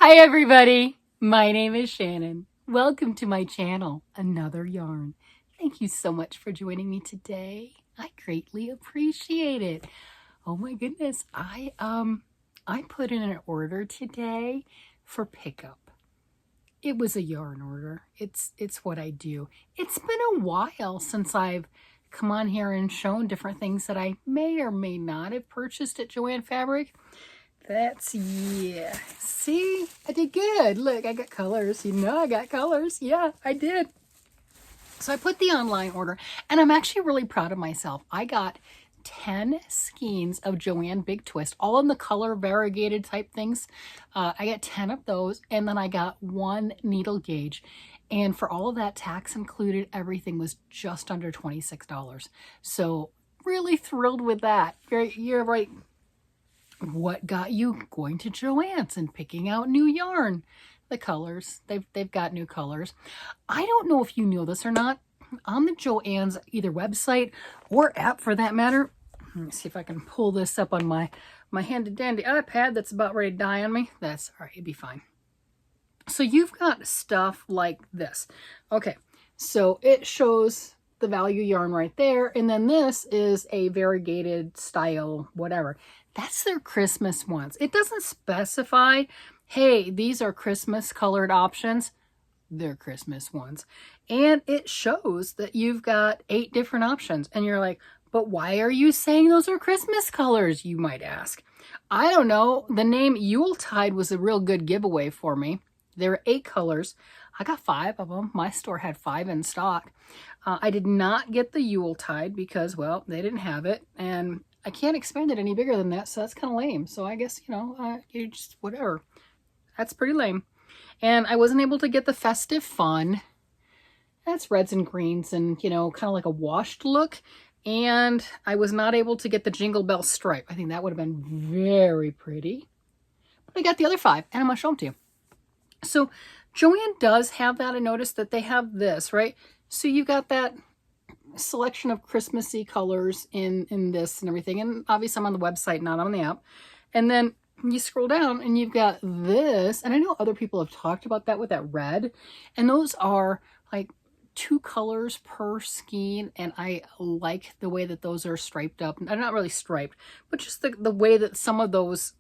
Hi everybody, my name is Shannon. Welcome to my channel, Another Yarn. Thank you so much for joining me today. I greatly appreciate it. Oh my goodness, I put in an order today for pickup. It was a yarn order. It's what I do. It's been a while since I've come on here and shown different things that I may or may not have purchased at JoAnn Fabric. Yeah. See, I did good. Look, I got colors. You know I got colors. Yeah, I did. So I put the online order, and I'm actually really proud of myself. I got 10 skeins of JoAnn Big Twist, all in the color variegated type things. I got 10 of those, and then I got one needle gauge. And for all of that, tax included, everything was just under $26. So really thrilled with that. You're right. What got you going to JoAnn's and picking out new yarn? The colors. They've got new colors. I don't know if you know this or not. On the JoAnn's either website or app for that matter. Let me see if I can pull this up on my handy dandy iPad that's about ready to die on me. That's all right, it'd be fine. So you've got stuff like this. Okay, so it shows the value yarn right there, and then this is a variegated style whatever. That's their Christmas ones. It doesn't specify, hey, these are Christmas colored options. They're Christmas ones. And it shows that you've got 8 different options. And you're like, but why are you saying those are Christmas colors, you might ask? I don't know. The name Yuletide was a real good giveaway for me. There were 8 colors. I got 5 of them. My store had 5 in stock. I did not get the Yuletide because, well, they didn't have it. And I can't expand it any bigger than that, so that's kind of lame. So I guess, you just, whatever. That's pretty lame. And I wasn't able to get the Festive Fun. That's reds and greens and, kind of like a washed look. And I was not able to get the Jingle Bell stripe. I think that would have been very pretty. But I got the other 5, and I'm going to show them to you. So JoAnn does have that. I noticed that they have this, right? So you got that selection of Christmassy colors in this and everything. And obviously I'm on the website, not on the app. And then you scroll down and you've got this. And I know other people have talked about that with that red. And those are like 2 colors per skein. And I like the way that those are striped up. Not really striped, but just the way that some of those,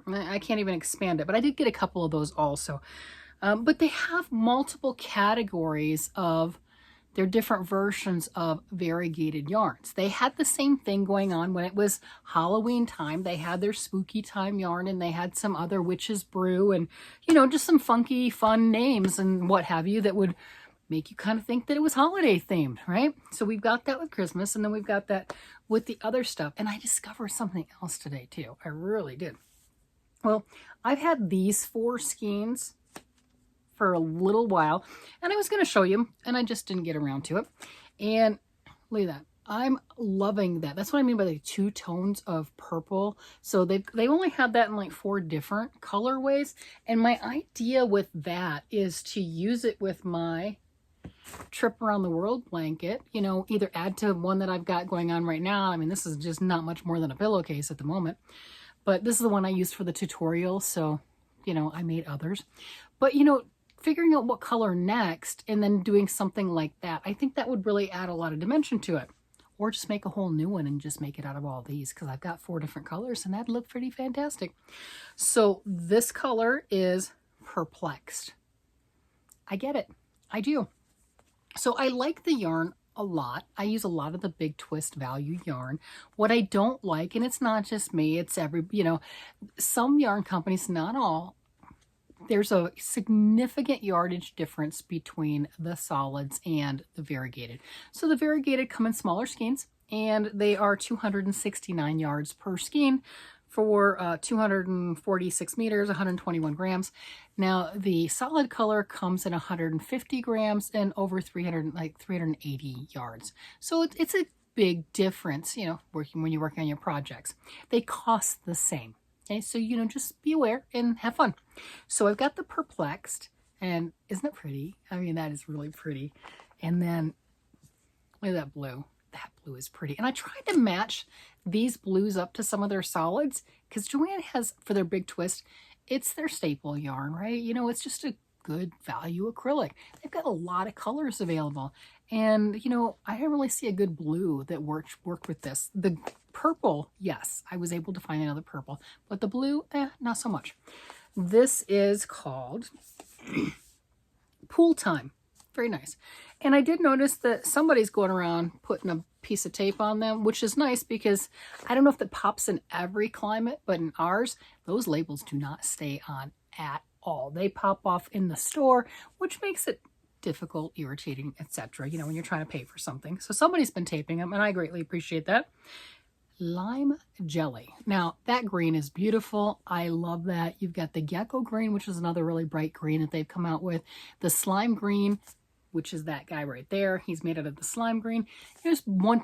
I can't even expand it, but I did get a couple of those also. But they have multiple categories of their different versions of variegated yarns. They had the same thing going on when it was Halloween time. They had their spooky time yarn, and they had some other witch's brew and, just some funky, fun names and what have you that would make you kind of think that it was holiday themed, right? So we've got that with Christmas, and then we've got that with the other stuff. And I discovered something else today too. I really did. Well, I've had these 4 skeins for a little while, and I was going to show you, and I just didn't get around to it. And look at that. I'm loving that. That's what I mean by the 2 tones of purple. So they only had that in like 4 different colorways. And my idea with that is to use it with my trip around the world blanket, either add to one that I've got going on right now. I mean, this is just not much more than a pillowcase at the moment, but this is the one I used for the tutorial. So, I made others, but figuring out what color next and then doing something like that, I think that would really add a lot of dimension to it. Or just make a whole new one and just make it out of all these, because I've got 4 different colors and that'd look pretty fantastic. So this color is Perplexed. I get it. I do. So I like the yarn a lot. I use a lot of the Big Twist value yarn. What I don't like, and it's not just me, it's some yarn companies, not all, there's a significant yardage difference between the solids and the variegated. So the variegated come in smaller skeins, and they are 269 yards per skein for 246 meters, 121 grams. Now the solid color comes in 150 grams and over 380 yards. So it's a big difference, when you're working on your projects. They cost the same. Okay, so, just be aware and have fun. So I've got the Perplexed, and isn't it pretty? I mean, that is really pretty. And then, look at that blue. That blue is pretty. And I tried to match these blues up to some of their solids, because JoAnn has, for their Big Twist, it's their staple yarn, right? You know, it's just a good value acrylic. They've got a lot of colors available. And, you know, I didn't really see a good blue that worked with this. The purple, yes, I was able to find another purple, but the blue, not so much. This is called Pool Time. Very nice. And I did notice that somebody's going around putting a piece of tape on them, which is nice because I don't know if that pops in every climate, but in ours, those labels do not stay on at all. They pop off in the store, which makes it difficult, irritating, etc. You know, when you're trying to pay for something. So somebody's been taping them, and I greatly appreciate that. Lime jelly. Now that green is beautiful. I love that. You've got the gecko green, which is another really bright green that they've come out with. The slime green, which is that guy right there. He's made out of the slime green. There's one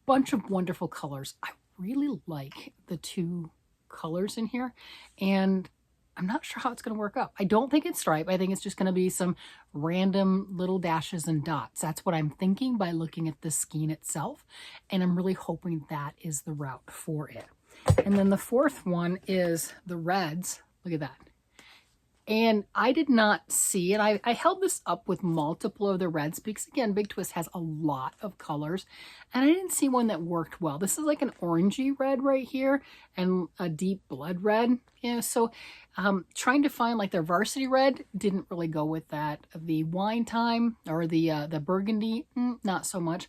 bunch of wonderful colors. I really like the two colors in here, and I'm not sure how it's going to work out. I don't think it's stripe. I think it's just going to be some random little dashes and dots. That's what I'm thinking by looking at the skein itself. And I'm really hoping that is the route for it. And then the fourth one is the reds. Look at that. And I did not see it. I held this up with multiple of the reds because, again, Big Twist has a lot of colors. And I didn't see one that worked well. This is like an orangey red right here and a deep blood red. You know, so trying to find like their varsity red didn't really go with that. The wine time or the burgundy, not so much.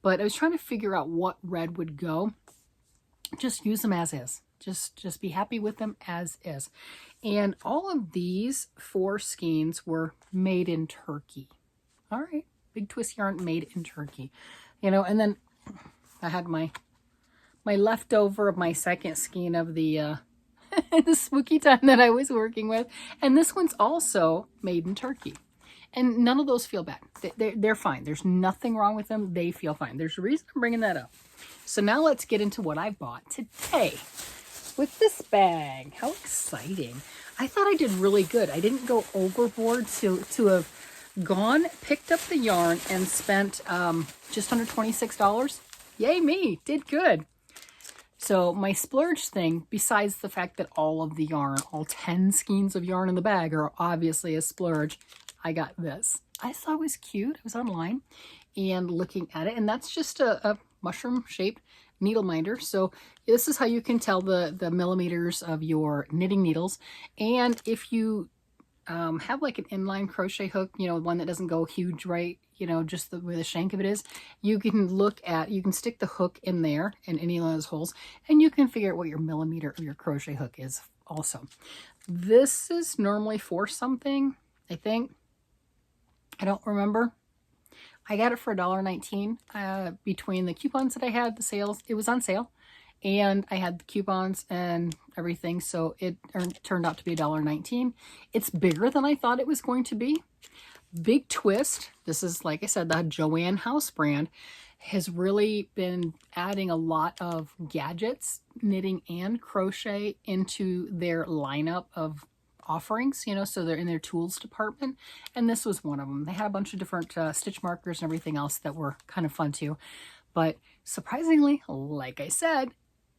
But I was trying to figure out what red would go. Just use them as is. Just be happy with them as is. And all of these 4 skeins were made in Turkey. All right, Big Twist yarn made in Turkey. You know, and then I had my leftover of my second skein of the the spooky time that I was working with. And this one's also made in Turkey. And none of those feel bad. They're fine. There's nothing wrong with them. They feel fine. There's a reason I'm bringing that up. So now let's get into what I bought today with this bag. How exciting. I thought I did really good. I didn't go overboard to have gone, picked up the yarn, and spent just under $26. Yay me. Did good. So my splurge thing, besides the fact that all of the yarn, all 10 skeins of yarn in the bag are obviously a splurge, I got this. I thought it was cute. I was online and looking at it, and that's just a mushroom-shaped needle minder. So this is how you can tell the millimeters of your knitting needles. And if you have like an inline crochet hook, you know, one that doesn't go huge, right? You know, just where the shank of it is, you can stick the hook in there in any of those holes, and you can figure out what your millimeter of your crochet hook is also. This is normally for something, I think. I don't remember. I got it for $1.19 between the coupons that I had, the sales. It was on sale, and I had the coupons and everything, so it turned out to be $1.19. It's bigger than I thought it was going to be. Big Twist, this is, like I said, the JoAnn house brand, has really been adding a lot of gadgets, knitting and crochet into their lineup of offerings, you know, so they're in their tools department, and this was one of them. They had a bunch of different stitch markers and everything else that were kind of fun too. But surprisingly, like I said,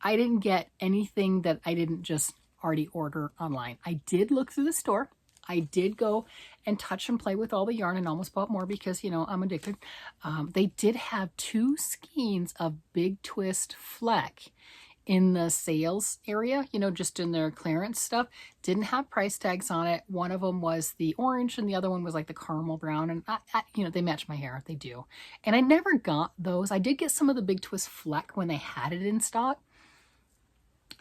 I didn't get anything that I didn't just already order online. I did look through the store. I did go and touch and play with all the yarn and almost bought more because, you know, I'm addicted. They did have 2 skeins of Big Twist Fleck in the sales area, you know, just in their clearance stuff. Didn't have price tags on it. One of them was the orange and the other one was like the caramel brown. And, you know, they match my hair. They do. And I never got those. I did get some of the Big Twist Fleck when they had it in stock.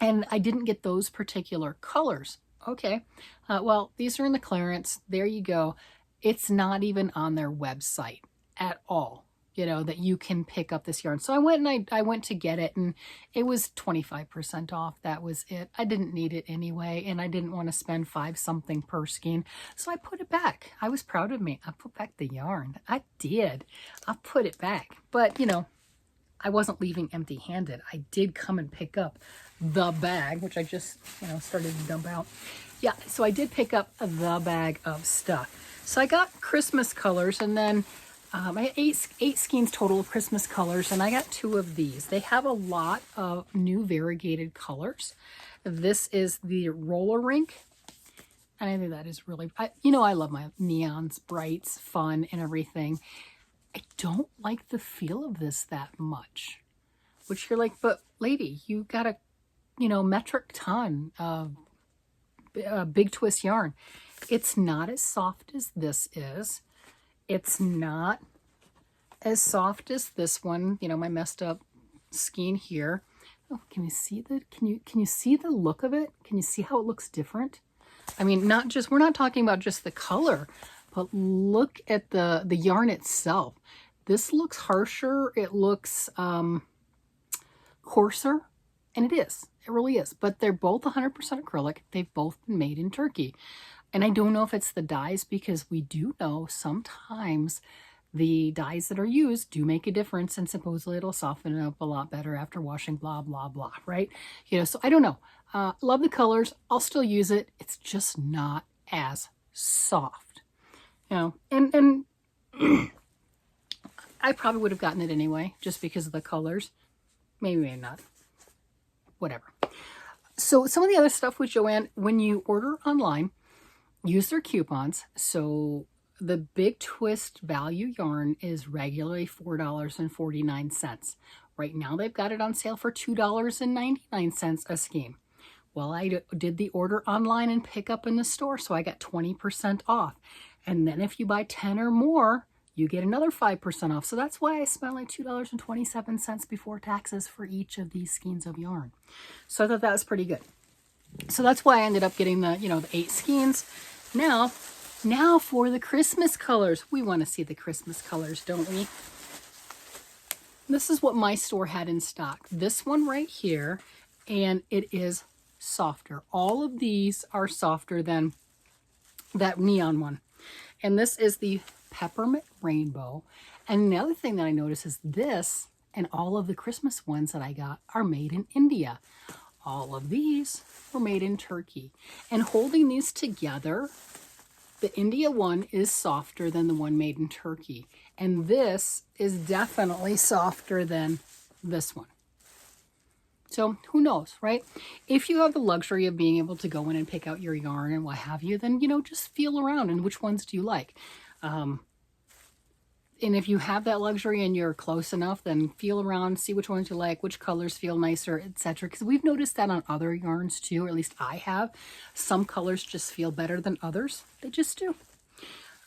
And I didn't get those particular colors. Okay, well, these are in the clearance. There you go. It's not even on their website at all, you know, that you can pick up this yarn. So I went and I went to get it, and it was 25% off. That was it. I didn't need it anyway, and I didn't want to spend 5 something per skein. So I put it back. I was proud of me. I put back the yarn. I did. I put it back. But, you know, I wasn't leaving empty-handed. I did come and pick up the bag, which I just, you know, started to dump out. Yeah, so I did pick up the bag of stuff. So I got Christmas colors, and then I had eight skeins total of Christmas colors, and I got 2 of these. They have a lot of new variegated colors. This is the roller rink, And I think that is really, you know, I love my neons, brights, fun, and everything. I don't like the feel of this that much. Which you're like, but lady, you got a, you know, metric ton of big twist yarn. It's not as soft as this is. It's not as soft as this one, you know, my messed up skein here. Oh, can you see the, can you see the look of it? Can you see how it looks different? I mean, not just, we're not talking about just the color, but look at the yarn itself. This looks harsher. It looks coarser, and it is. It really is. But they're both 100% acrylic. They've both been made in Turkey. And I don't know if it's the dyes, because we do know sometimes the dyes that are used do make a difference, and supposedly it'll soften it up a lot better after washing, blah, blah, blah, right? You know, so I don't know. Love the colors. I'll still use it. It's just not as soft, you know, and I probably would have gotten it anyway, just because of the colors. Maybe, maybe not. Whatever. So some of the other stuff with JoAnn, when you order online, use their coupons. So the Big Twist value yarn is regularly $4.49. Right now they've got it on sale for $2.99 a skein. Well, I did the order online and pick up in the store, so I got 20% off. And then if you buy 10 or more, you get another 5% off. So that's why I spent like $2.27 before taxes for each of these skeins of yarn. So I thought that was pretty good. So that's why I ended up getting the, you know, the 8 skeins. Now for the Christmas colors. We want to see the Christmas colors, don't we? This is what my store had in stock. This one right here, and it is softer. All of these are softer than that neon one. And this is the Peppermint Rainbow. And the other thing that I noticed is this and all of the Christmas ones that I got are made in India. All of these were made in Turkey. And holding these together, the India one is softer than the one made in Turkey. And this is definitely softer than this one. So who knows, right? If you have the luxury of being able to go in and pick out your yarn and what have you, then, you know, just feel around and which ones do you like? And if you have that luxury and you're close enough, then feel around, see which ones you like, which colors feel nicer, etc. Because we've noticed that on other yarns too, or at least I have. Some colors just feel better than others. They just do.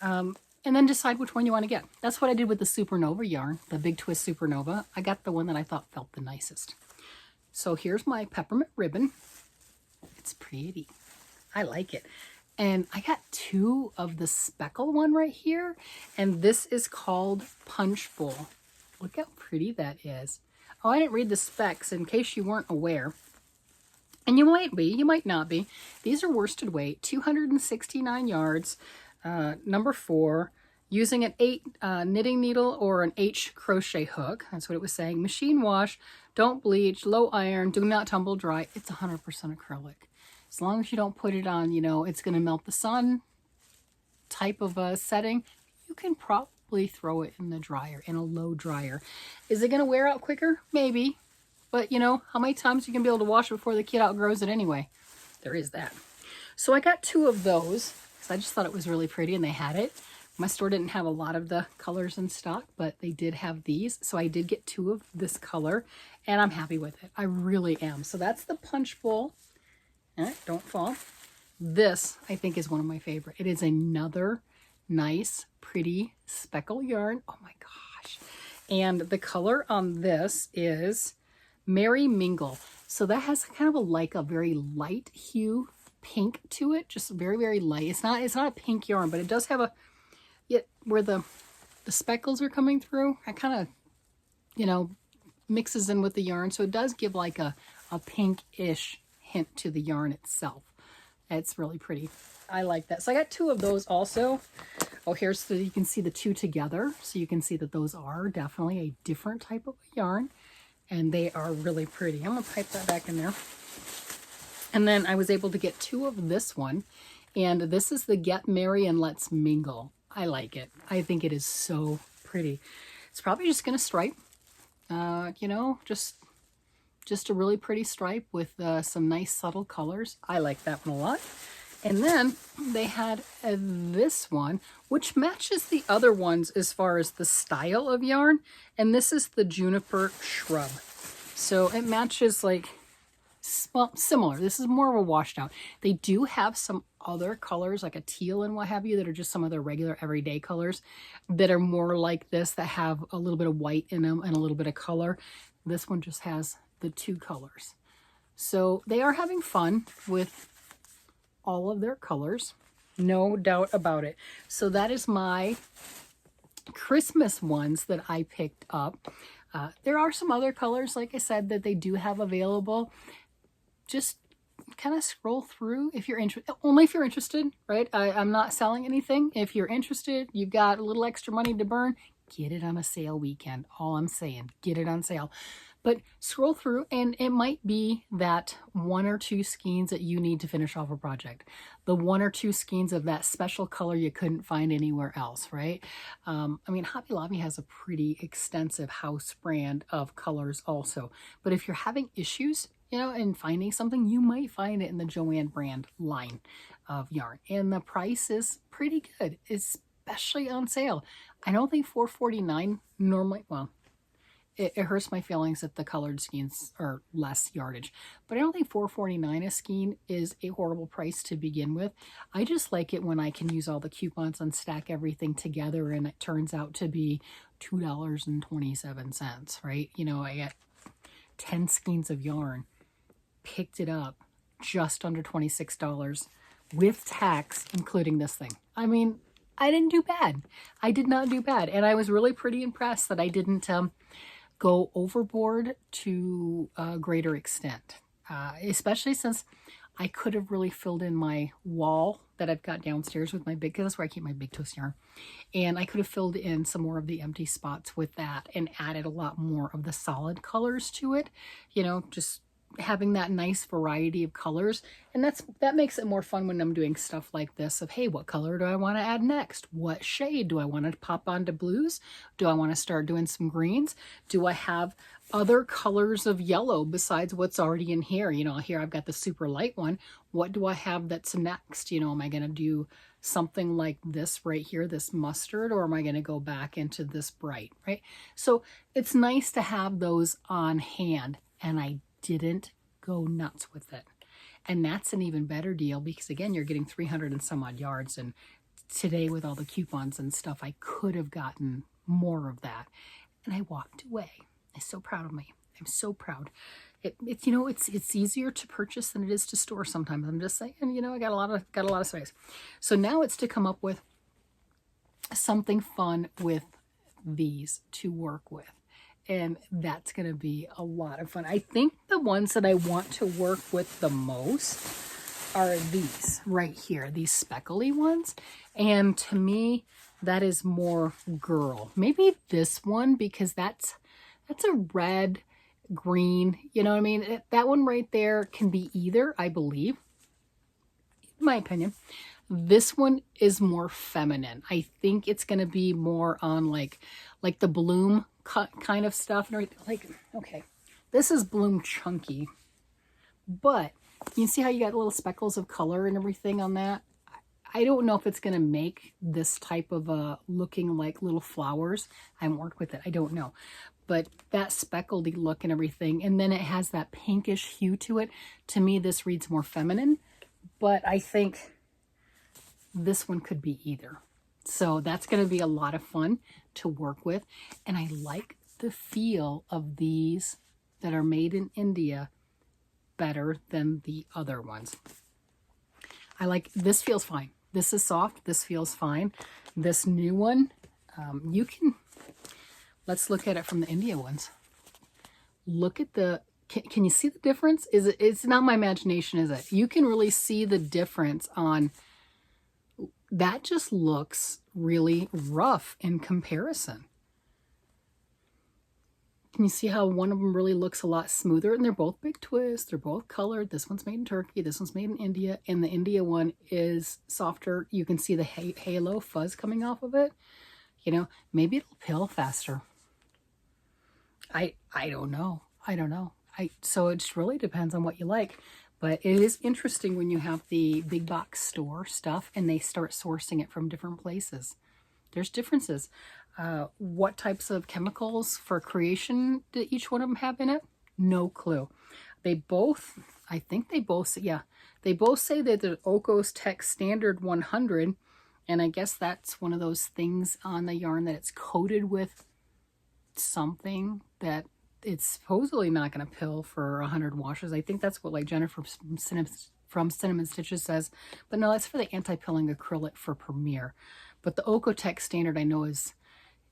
And then decide which one you want to get. That's what I did with the Supernova yarn, the Big Twist Supernova. I got the one that I thought felt the nicest. So here's my peppermint ribbon. It's pretty. I like it. And I got 2 of the speckle one right here. And this is called Punch Bowl. Look how pretty that is. Oh, I didn't read the specs in case you weren't aware. And you might be, you might not be. These are worsted weight, 269 yards, number 4, using an 8 knitting needle or an H crochet hook. That's what it was saying. Machine wash, don't bleach, low iron, do not tumble dry. It's 100% acrylic. As long as you don't put it on, you know, it's going to melt the sun type of a setting, you can probably throw it in the dryer, in a low dryer. Is it going to wear out quicker? Maybe. But, you know, how many times you can be able to wash it before the kid outgrows it anyway? There is that. So I got 2 of those because I just thought it was really pretty and they had it. My store didn't have a lot of the colors in stock, but they did have these. So I did get 2 of this color and I'm happy with it. I really am. So that's the Punch Bowl. Don't fall. This, I think, is one of my favorite. It is another nice, pretty speckle yarn. Oh my gosh. And the color on this is Merry Mingle. So that has kind of a very light hue pink to it. Just very, very light. It's not a pink yarn, but it does have where the speckles are coming through. I kind of, you know, mixes in with the yarn. So it does give like a pink-ish hint to the yarn itself. It's really pretty. I like that. So I got 2 of those also. Oh, here's so you can see the 2 together. So you can see that those are definitely a different type of yarn. And they are really pretty. I'm going to pipe that back in there. And then I was able to get 2 of this one. And this is the Get Merry and Let's Mingle. I like it. I think it is so pretty. It's probably just going to stripe. You know, just a really pretty stripe with some nice subtle colors. I like that one a lot. And then they had this one, which matches the other ones as far as the style of yarn. And this is the juniper shrub. So it matches like, well, similar. This is more of a washed out. They do have some other colors like a teal and what have you that are just some of their regular everyday colors that are more like this, that have a little bit of white in them and a little bit of color. This one just has the two colors. So they are having fun with all of their colors, no doubt about it. So that is my Christmas ones that I picked up. There are some other colors, like I said, that they do have available. Just kind of scroll through if you're interested, only if you're interested, right? I'm not selling anything. If you're interested, you've got a little extra money to burn, get it on a sale weekend. All I'm saying, get it on sale. But scroll through, and it might be that one or two skeins that you need to finish off a project. The one or two skeins of that special color you couldn't find anywhere else, right? I mean, Hobby Lobby has a pretty extensive house brand of colors also. But if you're having issues, you know, and finding something, you might find it in the JoAnn brand line of yarn. And the price is pretty good, especially on sale. I don't think $4.49 normally, well, it hurts my feelings that the colored skeins are less yardage, but I don't think $4.49 a skein is a horrible price to begin with. I just like it when I can use all the coupons and stack everything together and it turns out to be $2.27, right? You know, I got 10 skeins of yarn, picked it up just under $26 with tax, including this thing. I mean, I didn't do bad. I did not do bad. And I was really pretty impressed that I didn't go overboard to a greater extent, especially since I could have really filled in my wall that I've got downstairs with my big, because that's where I keep my big twist yarn. And I could have filled in some more of the empty spots with that and added a lot more of the solid colors to it, you know, just having that nice variety of colors. And that makes it more fun when I'm doing stuff like this of, hey, what color do I want to add next? What shade do I want to pop onto blues? Do I want to start doing some greens? Do I have other colors of yellow besides what's already in here? You know, here I've got the super light one. What do I have that's next? You know, am I going to do something like this right here, this mustard, or am I going to go back into this bright, right? So it's nice to have those on hand, and I didn't go nuts with it. And that's an even better deal because, again, you're getting 300 and some odd yards. And today with all the coupons and stuff, I could have gotten more of that. And I walked away. I'm so proud of me. I'm so proud. It's, you know, it's easier to purchase than it is to store sometimes. I'm just saying, you know, I got a lot of space. So now it's to come up with something fun with these to work with. And that's going to be a lot of fun. I think the ones that I want to work with the most are these right here, these speckly ones. And to me, that is more girl. Maybe this one, because that's a red, green, you know what I mean? That one right there can be either, I believe, in my opinion. This one is more feminine. I think it's going to be more on like the bloom kind of stuff. Like, okay, this is bloom chunky, but you see how you got little speckles of color and everything on that? I don't know if it's going to make this type of looking like little flowers. I haven't worked with it. I don't know. But that speckledy look and everything, and then it has that pinkish hue to it. To me, this reads more feminine, but I think this one could be either. So that's going to be a lot of fun to work with. And I like the feel of these that are made in India better than the other ones. I like, this feels fine. This is soft. This feels fine. This new one, let's look at it from the India ones. Look at can you see the difference? It's not my imagination, is it? You can really see the difference on, that just looks really rough in comparison. Can you see how one of them really looks a lot smoother? And they're both big twists. They're both colored. This one's made in Turkey. This one's made in India. And the India one is softer. You can see the halo fuzz coming off of it. You know, maybe it'll pill faster. I don't know. So it just really depends on what you like. But it is interesting when you have the big box store stuff and they start sourcing it from different places. There's differences. What types of chemicals for creation do each one of them have in it? No clue. They both, I think they both, yeah, they both say that the Okos Tech Standard 100, and I guess that's one of those things on the yarn that it's coated with something that it's supposedly not going to pill for 100 washes. I think that's what like Jennifer from Cinnamon Stitches says, but no, that's for the anti-pilling acrylic for Premier. But the Okotech Standard I know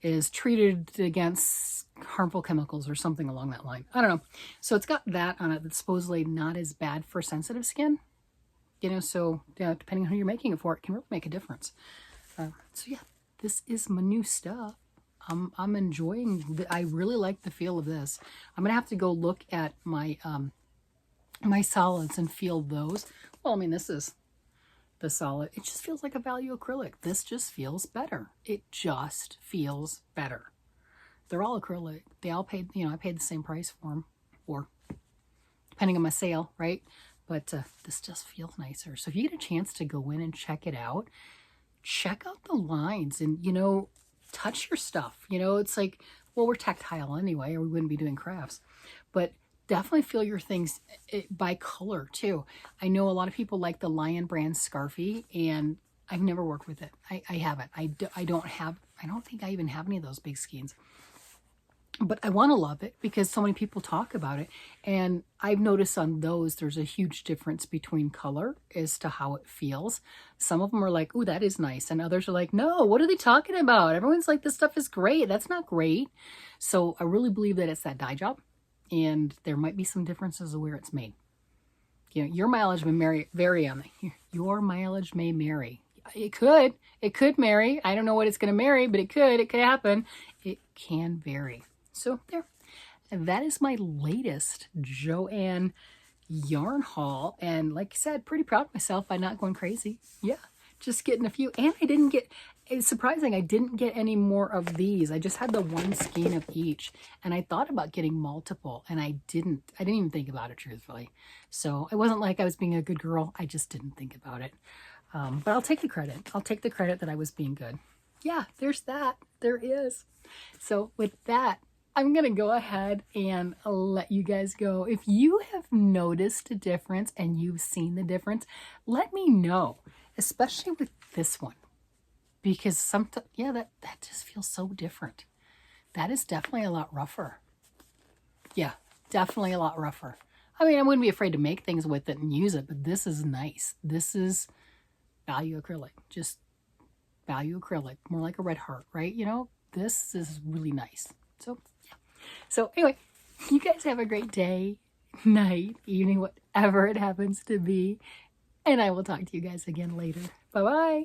is treated against harmful chemicals or something along that line. I don't know. So it's got that on it that's supposedly not as bad for sensitive skin. You know, so yeah, depending on who you're making it for, it can really make a difference. So yeah, this is my new stuff. I'm enjoying, I really like the feel of this. I'm gonna have to go look at my my solids and feel those. Well, I mean, this is the solid. It just feels like a value acrylic. This just feels better. It just feels better. They're all acrylic. They all paid, you know, I paid the same price for them, or depending on my sale, right? But this just feels nicer. So if you get a chance to go in and check it out, check out the lines and, you know, touch your stuff. You know, it's like, well, we're tactile anyway, or we wouldn't be doing crafts. But definitely feel your things by color too. I know a lot of people like the Lion brand Scarfie, and I've never worked with it. I haven't. I don't think I even have any of those big skeins. But I want to love it because so many people talk about it. And I've noticed on those, there's a huge difference between color as to how it feels. Some of them are like, ooh, that is nice. And others are like, no, what are they talking about? Everyone's like, this stuff is great. That's not great. So I really believe that it's that dye job. And there might be some differences of where it's made. You know, your mileage may vary on the, your mileage may vary. It could marry. I don't know what it's going to marry, but it could happen. It can vary. So there, and that is my latest JoAnn yarn haul. And like I said, pretty proud of myself by not going crazy. Yeah, just getting a few. And I didn't get, it's surprising, I didn't get any more of these. I just had the one skein of each. And I thought about getting multiple, and I didn't even think about it, truthfully. So it wasn't like I was being a good girl. I just didn't think about it. But I'll take the credit. I'll take the credit that I was being good. Yeah, there's that. There is. So with that, I'm going to go ahead and let you guys go. If you have noticed a difference and you've seen the difference, let me know, especially with this one. Because sometimes, yeah, that just feels so different. That is definitely a lot rougher. Yeah, definitely a lot rougher. I mean, I wouldn't be afraid to make things with it and use it, but this is nice. This is value acrylic, just value acrylic, more like a red heart, right? You know, this is really nice. So, yeah. So anyway, you guys have a great day, night, evening, whatever it happens to be. And I will talk to you guys again later. Bye-bye.